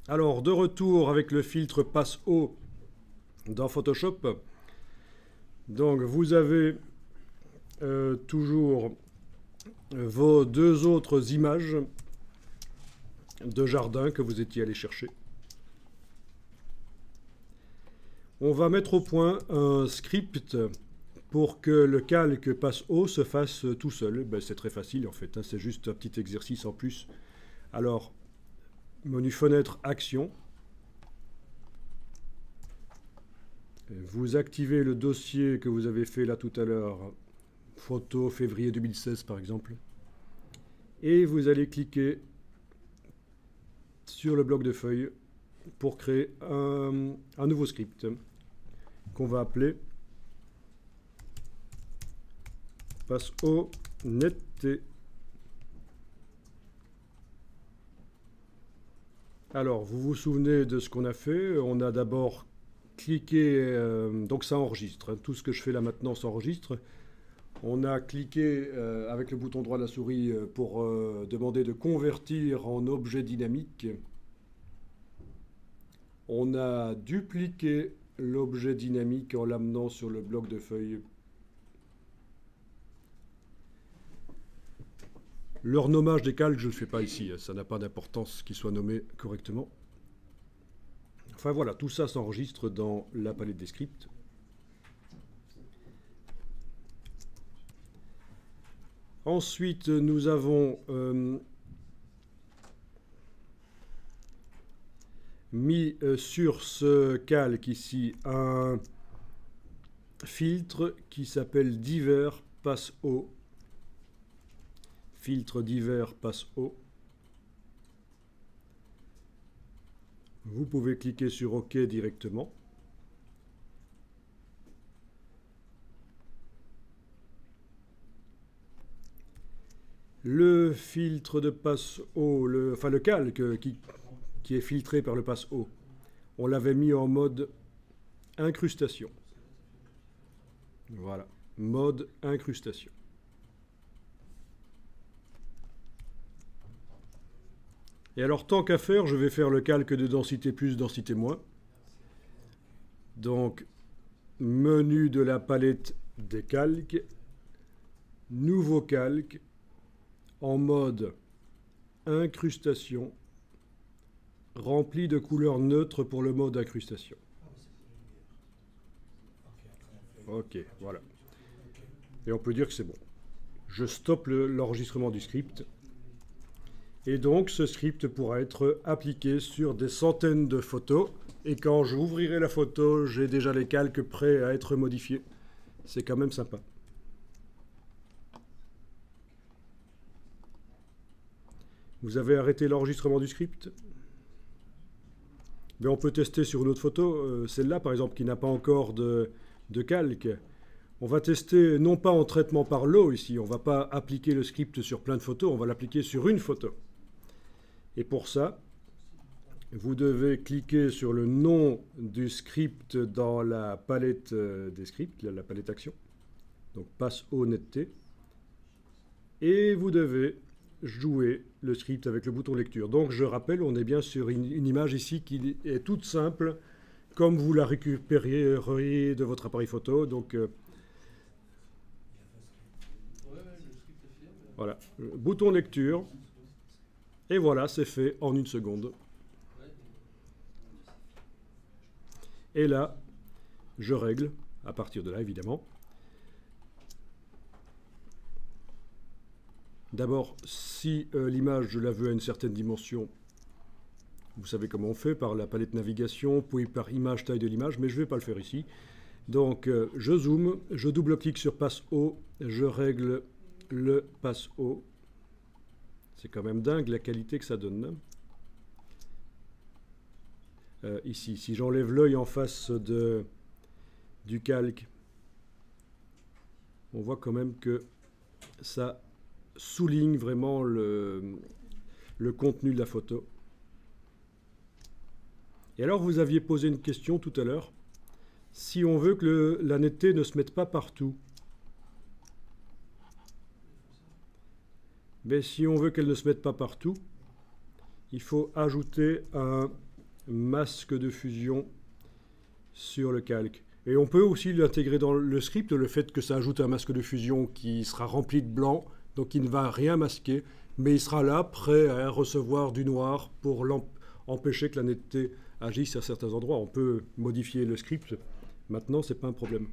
Alors, de retour avec le filtre Passe Haut dans Photoshop. Donc, vous avez toujours vos deux autres images de jardin que vous étiez allé chercher. On va mettre au point un script pour que le calque Passe Haut se fasse tout seul. Ben, c'est très facile en fait, hein, c'est juste un petit exercice en plus. Alors, menu fenêtre Action. Vous activez le dossier que vous avez fait là tout à l'heure, photo février 2016 par exemple. Et vous allez cliquer sur le bloc de feuilles pour créer un nouveau script qu'on va appeler Passe Haut netteté. Alors, vous vous souvenez de ce qu'on a fait. On a d'abord cliqué, donc ça enregistre. Hein, tout ce que je fais là maintenant s'enregistre. On a cliqué avec le bouton droit de la souris pour demander de convertir en objet dynamique. On a dupliqué l'objet dynamique en l'amenant sur le bloc de feuilles. Le renommage des calques, je ne le fais pas ici. Ça n'a pas d'importance qu'il soit nommé correctement. Enfin voilà, tout ça s'enregistre dans la palette des scripts. Ensuite, nous avons mis sur ce calque ici un filtre qui s'appelle Divers Passe Haut. Filtre Divers Passe Haut. Vous pouvez cliquer sur OK directement. Le filtre de Passe Haut, enfin le calque qui est filtré par le Passe Haut, on l'avait mis en mode incrustation. Voilà, mode incrustation. Et alors, tant qu'à faire, je vais faire le calque de densité plus, densité moins. Donc, menu de la palette des calques, nouveau calque, en mode incrustation, rempli de couleurs neutres pour le mode incrustation. Ok, voilà. Et on peut dire que c'est bon. Je stoppe l'enregistrement du script. Et donc, ce script pourra être appliqué sur des centaines de photos. Et quand j'ouvrirai la photo, j'ai déjà les calques prêts à être modifiés. C'est quand même sympa. Vous avez arrêté l'enregistrement du script? Mais on peut tester sur une autre photo. Celle-là, par exemple, qui n'a pas encore de calque. On va tester non pas en traitement par lot ici. On ne va pas appliquer le script sur plein de photos. On va l'appliquer sur une photo. Et pour ça, vous devez cliquer sur le nom du script dans la palette des scripts, la palette action. Donc Passe Haut netteté. Et vous devez jouer le script avec le bouton lecture. Donc je rappelle, on est bien sur une image ici qui est toute simple, comme vous la récupériez de votre appareil photo. Donc voilà, bouton lecture. Et voilà, c'est fait en une seconde. Et là, je règle, à partir de là évidemment. D'abord, si l'image, je la veux à une certaine dimension, vous savez comment on fait, par la palette navigation, puis par image, taille de l'image, mais je ne vais pas le faire ici. Donc, je zoome, je double-clique sur Passe Haut, je règle le Passe Haut. C'est quand même dingue la qualité que ça donne. Ici, si j'enlève l'œil en face du calque, on voit quand même que ça souligne vraiment le contenu de la photo. Et alors, vous aviez posé une question tout à l'heure. Si on veut que la netteté ne se mette pas partout, mais si on veut qu'elle ne se mette pas partout, il faut ajouter un masque de fusion sur le calque. Et on peut aussi l'intégrer dans le script, le fait que ça ajoute un masque de fusion qui sera rempli de blanc, donc il ne va rien masquer, mais il sera là, prêt à recevoir du noir pour empêcher que la netteté agisse à certains endroits. On peut modifier le script. Maintenant, ce n'est pas un problème.